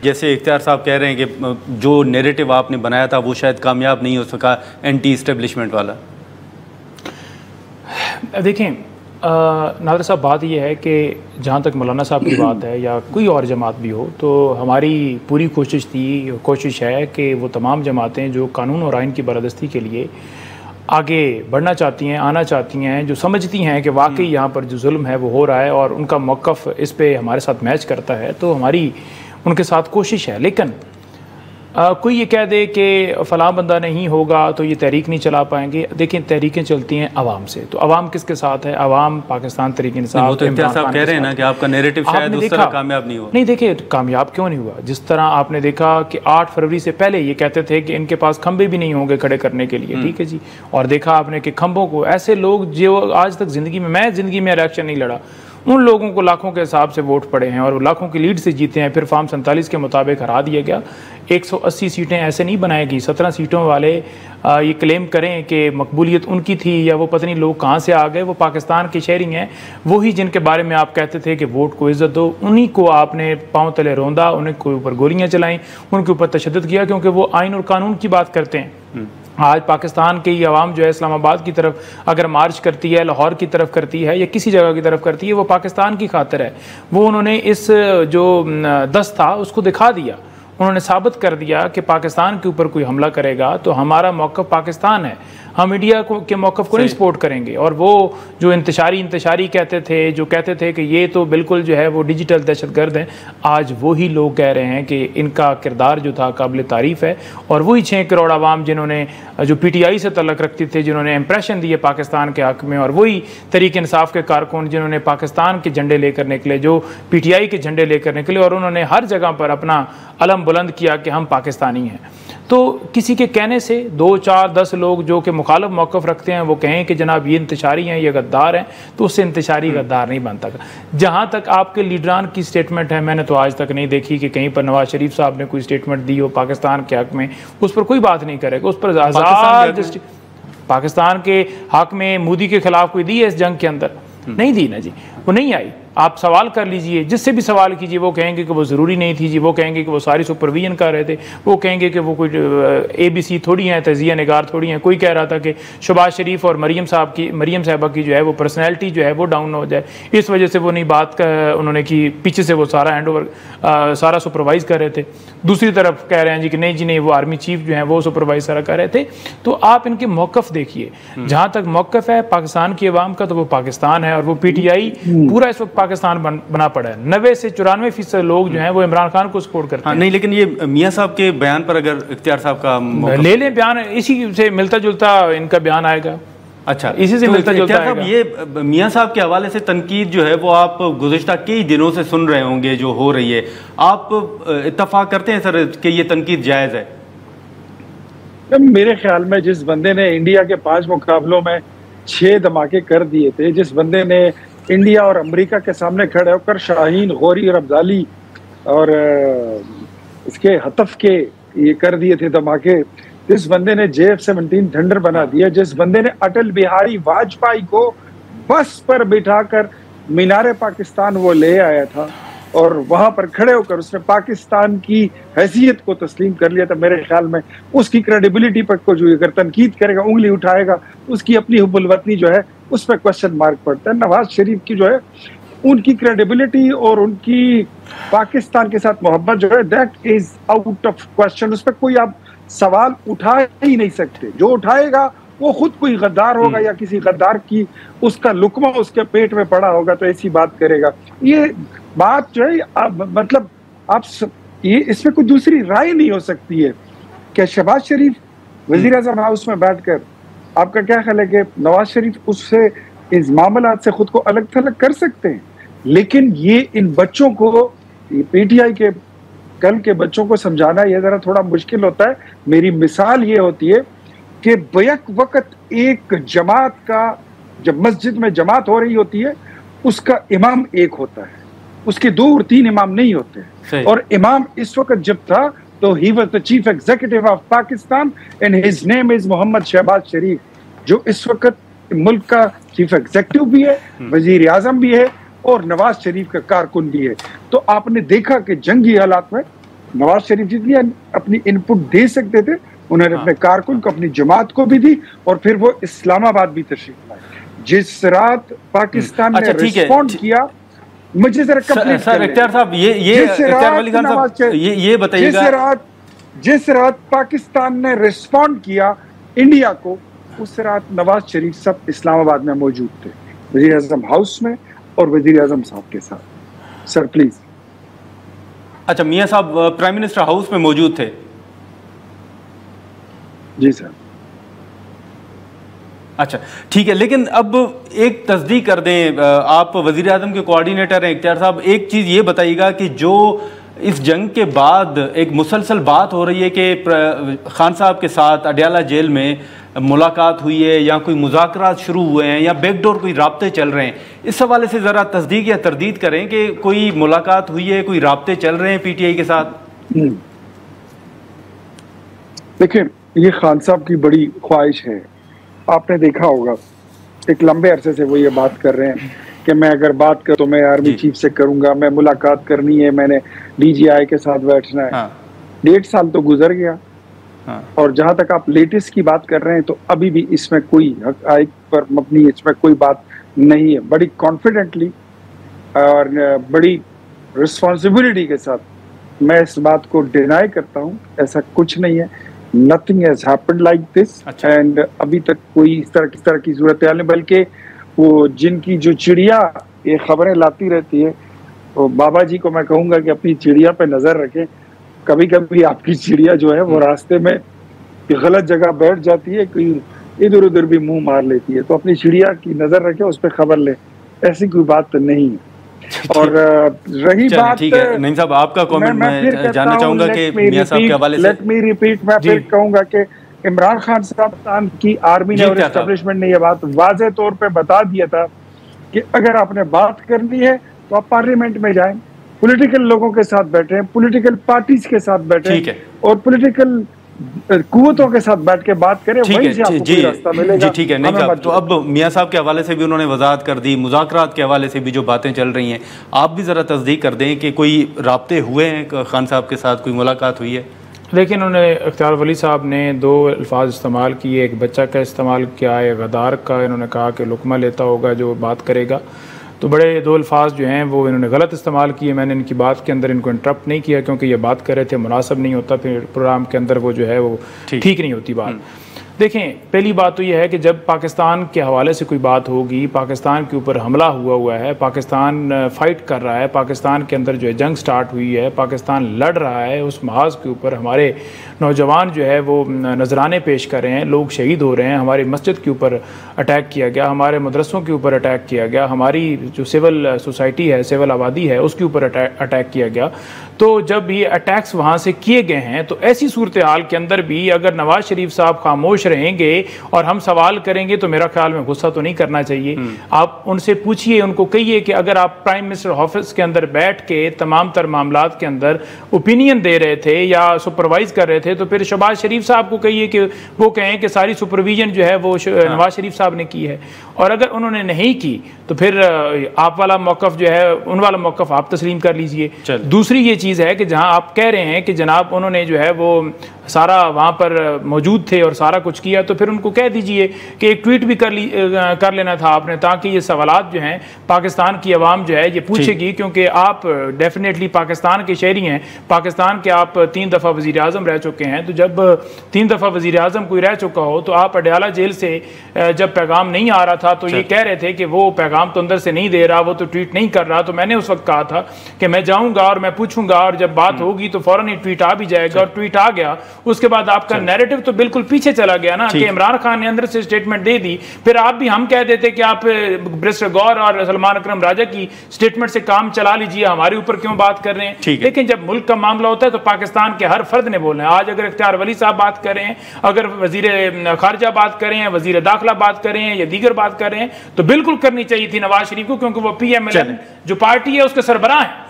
जैसे इख्तियार साहब कह रहे हैं कि जो नैरेटिव आपने बनाया था वो शायद कामयाब नहीं हो सका, एंटी इस्टेब्लिशमेंट वाला। देखें नादर साहब, बात यह है कि जहाँ तक मौलाना साहब की बात है या कोई और जमात भी हो, तो हमारी पूरी कोशिश है कि वो तमाम जमातें जो कानून और आइन की बालादस्ती के लिए आगे बढ़ना चाहती हैं, आना चाहती हैं, जो समझती हैं कि वाकई यहाँ पर जो जुल्म है वो हो रहा है और उनका मौक़िफ़ इस पे हमारे साथ मैच करता है, तो हमारी उनके साथ कोशिश है। लेकिन कोई ये कह दे कि फ़लाँ बंदा नहीं होगा तो ये तहरीक नहीं चला पाएंगे। देखिए, तहरीकें चलती हैं आवाम से, तो आवाम किसके साथ है? आवाम पाकिस्तान तहरीक इंसाफ। तो इख्तियार साहब कह रहे हैं ना कि आपका नैरेटिव शायद उस तरह कामयाब नहीं हुआ। नहीं, देखिए कामयाब क्यों नहीं हुआ? जिस तरह आपने देखा कि 8 फरवरी से पहले ये कहते थे कि इनके पास खंबे भी नहीं होंगे खड़े करने के लिए, ठीक है जी, और देखा आपने कि खंबों को ऐसे लोग जो आज तक मैं ज़िंदगी में इलेक्शन नहीं लड़ा, उन लोगों को लाखों के हिसाब से वोट पड़े हैं और लाखों की लीड से जीते हैं, फिर फॉर्म 47 के मुताबिक हरा दिया गया। 180 सीटें ऐसे नहीं बनाएगी। 17 सीटों वाले ये क्लेम करें कि मकबूलियत उनकी थी या वो पता नहीं लोग कहाँ से आ गए, वो पाकिस्तान के शहरी हैं, वही जिनके बारे में आप कहते थे कि वोट को इज़्ज़त दो, उन्हीं को आपने पाँव तले रौंदा, उनके ऊपर गोलियाँ चलाईं, उनके ऊपर तशद्दुद किया, क्योंकि वो आइन और कानून की बात करते हैं। आज पाकिस्तान की आवाम जो है इस्लामाबाद की तरफ अगर मार्च करती है, लाहौर की तरफ करती है या किसी जगह की तरफ करती है, वो पाकिस्तान की खातिर है। वो उन्होंने इस जो दस्त था उसको दिखा दिया, उन्होंने साबित कर दिया कि पाकिस्तान के ऊपर कोई हमला करेगा तो हमारा मौक़िफ़ पाकिस्तान है, हम इंडिया के मौक़िफ़ को नहीं सपोर्ट करेंगे। और वो जो इंतशारी कहते थे, जो कहते थे कि ये तो बिल्कुल जो है वो डिजिटल दहशतगर्द हैं, आज वही लोग कह रहे हैं कि इनका किरदार जो था काबिल तारीफ़ है। और वही 6 करोड़ आवाम जिन्होंने जो PTI से तल्लुक़ रखती थे, जिन्होंने इंप्रेशन दिए पाकिस्तान के हक़ में, और वही तहरीक इंसाफ के कारकुन जिन्होंने पाकिस्तान के झंडे लेकर निकले, जो PTI के झंडे लेकर निकले, और उन्होंने हर जगह पर अपना अलम बुलंद किया कि हम पाकिस्तानी हैं। तो किसी के कहने से 2, 4, 10 लोग जो कि मुखालिफ मौक़िफ़ रखते हैं वो कहें कि जनाब ये इंतशारी हैं, ये गद्दार हैं, तो उससे इंतशारी गद्दार नहीं बनता। जहाँ तक आपके लीडरान की स्टेटमेंट है, मैंने तो आज तक नहीं देखी कि कहीं पर नवाज शरीफ साहब ने कोई स्टेटमेंट दी हो पाकिस्तान के हक़ में। उस पर कोई बात नहीं करेगा, उस पर पाकिस्तान के हक़ में मोदी के ख़िलाफ़ कोई दी है इस जंग के अंदर? नहीं दी ना जी, वो नहीं आई। आप सवाल कर लीजिए, जिससे भी सवाल कीजिए, वो कहेंगे कि वो ज़रूरी नहीं थी जी, वो कहेंगे कि वो सारी सुपरविजन कर रहे थे, वो कहेंगे कि वो कोई ABC थोड़ी हैं, तजिया निगार थोड़ी हैं। कोई कह रहा था कि शहबाज शरीफ और मरीम साहबा की जो है वो पर्सनैलिटी जो है वो डाउन हो जाए, इस वजह से वो नहीं बात उन्होंने की, पीछे से वो सारा हैंड ओवर सारा सुपरवाइज़ कर रहे थे। दूसरी तरफ कह रहे हैं जी कि नहीं जी नहीं, वो आर्मी चीफ जो है वो सुपरवाइज सारा कर रहे थे। तो आप इनके मौक़िफ़ देखिए, जहाँ तक मौक़िफ़ है पाकिस्तान की आवाम का, तो वो पाकिस्तान है, और वो PTI पूरा इस वक्त पाकिस्तान बना पड़ा है। 90 से 94% लोग जो हैं वो इमरान खान को सपोर्ट करते हैं। नहीं, लेकिन ये मियाँ साहब के बयान पर अगर इख्तियार साहब का ले लें बयान, इसी से मिलता जुलता इनका बयान आएगा। अच्छा, इसी से मिलता जुलता आएगा। ये मियाँ साहब के हवाले से तनकीद जो है वो आप गुज़िश्ता कई दिनों से सुन रहे होंगे जो हो रही है, आप इत्तफाक करते हैं सर कि ये तनकीद जायज़ है? मेरे ख्याल में जिस बंदे ने इंडिया के 5 मुकाबलों में 6 धमाके कर दिए थे, जिस बंदे ने इंडिया और अमेरिका के सामने खड़े होकर शाहीन, गौरी और अब्दाली और इसके हतफ के ये कर दिए थे धमाके, जिस बंदे ने JF-17 थंडर बना दिया, जिस बंदे ने अटल बिहारी वाजपेयी को बस पर बिठाकर मीनारे पाकिस्तान वो ले आया था और वहां पर खड़े होकर उसने पाकिस्तान की हैसियत को तस्लीम कर लिया था, मेरे ख्याल में उसकी क्रेडिबिलिटी पर को जो अगर तनकीद करेगा, उंगली उठाएगा, उसकी अपनी हुब्बुल वतनी जो है उस पर क्वेश्चन मार्क पड़ता है। नवाज शरीफ की जो है उनकी क्रेडिबिलिटी और उनकी पाकिस्तान के साथ मोहब्बत जो है that is out of question, उस पर कोई आप सवाल उठा ही नहीं सकते। जो उठाएगा वो खुद कोई गद्दार होगा या किसी गद्दार की उसका लुकमा उसके पेट में पड़ा होगा तो ऐसी बात करेगा। ये बात जो है मतलब आप ये इसमें कोई दूसरी राय नहीं हो सकती है। क्या शहबाज शरीफ वजीर आज़म हाउस में बैठकर आपका क्या ख्याल है कि नवाज शरीफ उससे इस मामलात से खुद को अलग थलग कर सकते हैं? लेकिन ये इन बच्चों को, PTI के कल के बच्चों को समझाना ये जरा थोड़ा मुश्किल होता है। मेरी मिसाल ये होती है कि बैक वक्त एक जमात का, जब मस्जिद में जमात हो रही होती है, उसका इमाम एक होता है, उसके 2 और 3 इमाम नहीं होते। और इमाम इस वक्त जब था तो he was the chief executive of Pakistan and his name is Mohammad Shahbaz Sharif, जो इस वक्त मुल्क का चीफ एग्जीक्यूटिव भी है, वजीर आजम भी है और नवाज शरीफ का कारकुन भी है। तो आपने देखा कि जंगी हालात में नवाज शरीफ जितनी अपनी इनपुट दे सकते थे उन्होंने अपने कारकुन को, अपनी जमात को भी दी, और फिर वो इस्लामाबाद भी तशरीफ लाए। जिस रात पाकिस्तान ने रिस्पॉन्ड किया, मुझे जरा कंप्लीट सर इख्तियार साहब ये बताइएगा, जिस रात पाकिस्तान ने रिस्पॉन्ड किया इंडिया को, उस रात नवाज शरीफ सब इस्लामाबाद में मौजूद थे, वजीर आजम हाउस में और वजीर आजम साहब के साथ। Sir please. अच्छा, मियां साहब प्राइम मिनिस्टर हाउस में मौजूद थे? जी सर। अच्छा ठीक है, लेकिन अब एक तस्दीक कर दें, आप वजीर आजम के कोऑर्डिनेटर हैं इख्तियार साहब, एक चीज़ ये बताइएगा कि जो इस जंग के बाद एक मुसलसल बात हो रही है कि खान साहब के साथ अडयाला जेल में मुलाकात हुई है या कोई मुज़ाकरात शुरू हुए हैं या बैकडोर कोई राब्ते चल रहे हैं, इस हवाले से ज़रा तस्दीक या तरदीद करें कि कोई मुलाकात हुई है, कोई राब्ते चल रहे हैं पीटीआई के साथ? देखिए, ये खान साहब की बड़ी ख्वाहिश है, आपने देखा होगा एक लंबे अरसे से वो ये बात कर रहे हैं कि मैं अगर बात कर तो मैं आर्मी चीफ से करूंगा, मैं मुलाकात करनी है, मैंने डीजीआई के साथ बैठना है। 1.5 साल तो गुजर गया। और जहां तक आप लेटेस्ट की बात कर रहे हैं तो अभी भी इसमें कोई हक़ाइक़ पर मबनी इसमें कोई बात नहीं है। बड़ी कॉन्फिडेंटली और बड़ी रिस्पॉन्सिबिलिटी के साथ मैं इस बात को डिनाई करता हूं, ऐसा कुछ नहीं है। Nothing has happened like this and अभी तक कोई इस तरह की सूरत हाल नहीं, बल्कि वो जिनकी जो चिड़िया ये खबरें लाती रहती है, तो बाबा जी को मैं कहूंगा कि अपनी चिड़िया पे नजर रखें। कभी कभी आपकी चिड़िया जो है वो रास्ते में गलत जगह बैठ जाती है, कोई इधर उधर भी मुंह मार लेती है, तो अपनी चिड़िया की नजर रखें, उस पर खबर ले, ऐसी कोई बात नहीं है। और रही बात, ठीक है नईम साहब आपका कमेंट मैं जानना चाहूंगा कि मियां साहब के हवाले से। लेट मी रिपीट, मैं फिर कहूंगा कि इमरान खान साहब की आर्मी ने और एस्टेब्लिशमेंट ने यह बात वाज़ेह तौर पे बता दिया था कि अगर आपने बात करनी है तो आप पार्लियामेंट में जाएं, पॉलिटिकल लोगों के साथ बैठे, पॉलिटिकल पार्टीज के साथ बैठे और पॉलिटिकल कुव्वतों के साथ बैठ के बात करें, वहीं से आपको कोई रास्ता मिलेगा। जी ठीक है, नहीं साहब, तो अब मियां साहब के हवाले से भी उन्होंने वजाहत कर दी, मुज़ाकरात के हवाले से भी जो बातें चल रही हैं, आप भी ज़रा तस्दीक कर दें कि कोई राब्ते हुए हैं खान साहब के साथ, कोई मुलाकात हुई है? लेकिन उन्होंने इख्तियार वली साहब ने 2 अल्फाज इस्तेमाल किए, एक बच्चा का इस्तेमाल किया है, गद्दार का। इन्होंने कहा कि लुकमा लेता होगा जो बात करेगा, तो बड़े 2 अल्फाज जो हैं वो इन्होंने गलत इस्तेमाल किए। मैंने इनकी बात के अंदर इनको इंटरप्ट नहीं किया क्योंकि ये बात कर रहे थे, मुनासिब नहीं होता, फिर प्रोग्राम के अंदर वो जो है वो ठीक नहीं होती बात। देखें, पहली बात तो ये है कि जब पाकिस्तान के हवाले से कोई बात होगी, पाकिस्तान के ऊपर हमला हुआ है, पाकिस्तान फ़ाइट कर रहा है, पाकिस्तान के अंदर जो है जंग स्टार्ट हुई है, पाकिस्तान लड़ रहा है, उस महाज के ऊपर हमारे नौजवान जो है वो नजराने पेश कर रहे हैं, लोग शहीद हो रहे हैं, हमारी मस्जिद के ऊपर अटैक किया गया, हमारे मदरसों के ऊपर अटैक किया गया, हमारी जो सिविल सोसाइटी है, सिविल आबादी है, उसके ऊपर अटैक किया गया। तो जब ये अटैक्स वहाँ से किए गए हैं तो ऐसी सूरत हाल के अंदर भी अगर नवाज शरीफ साहब खामोश रहेंगे और हम सवाल करेंगे तो मेरा ख्याल में गुस्सा तो नहीं करना चाहिए। आप उनसे पूछिए, उनको कहिए कि अगर आप प्राइम मिनिस्टर ऑफिस के अंदर बैठ के तमाम तर मामलात के अंदर ओपिनियन दे रहे थे या सुपरवाइज कर रहे थे तो फिर शहबाज शरीफ साहब को कहिए कि वो कहें कि सारी सुपरविजन जो है वो नवाज शरीफ साहब ने की है। और अगर उन्होंने नहीं की तो फिर आप वाला मौक़िफ़ जो है, उन वाला मौक़िफ़ आप तस्लीम कर लीजिए। दूसरी ये चीज़ है कि जहां आप कह रहे हैं कि जनाब उन्होंने जो है वो सारा वहाँ पर मौजूद थे और सारा कुछ किया, तो फिर उनको कह दीजिए कि एक ट्वीट भी कर लेना था आपने, ताकि ये सवालात जो हैं पाकिस्तान की आवाम जो है ये पूछेगी, क्योंकि आप डेफिनेटली पाकिस्तान के शहरी हैं, पाकिस्तान के आप 3 दफ़ा वज़ीर आज़म रह चुके हैं। तो जब 3 दफ़ा वज़ीर आज़म कोई रह चुका हो तो आप अडयाला जेल से जब पैगाम नहीं आ रहा था तो ये कह रहे थे कि वो पैगाम तो अंदर से नहीं दे रहा, वो तो ट्वीट नहीं कर रहा। तो मैंने उस वक्त कहा था कि मैं जाऊँगा और मैं पूछूंगा और जब बात होगी तो फ़ौरन ही ट्वीट आ भी जाएगा, और ट्वीट आ गया। उसके बाद आपका नैरेटिव तो बिल्कुल पीछे चला गया ना कि इमरान खान ने अंदर से स्टेटमेंट दे दी, फिर आप भी हम कह देते कि आप बैरिस्टर गौर और सलमान अकरम राजा की स्टेटमेंट से काम चला लीजिए, हमारे ऊपर क्यों बात कर रहे हैं। लेकिन जब मुल्क का मामला होता है तो पाकिस्तान के हर फर्द ने बोलना है। आज अगर इख्तियार वली साहब बात कर रहे हैं, अगर वजीर खारजा बात कर रहे हैं, वजीर दाखिला बात कर रहे हैं या दीगर बात कर रहे हैं, तो बिल्कुल करनी चाहिए थी नवाज शरीफ को, क्योंकि वो PMLN जो पार्टी है उसके सरबराह है।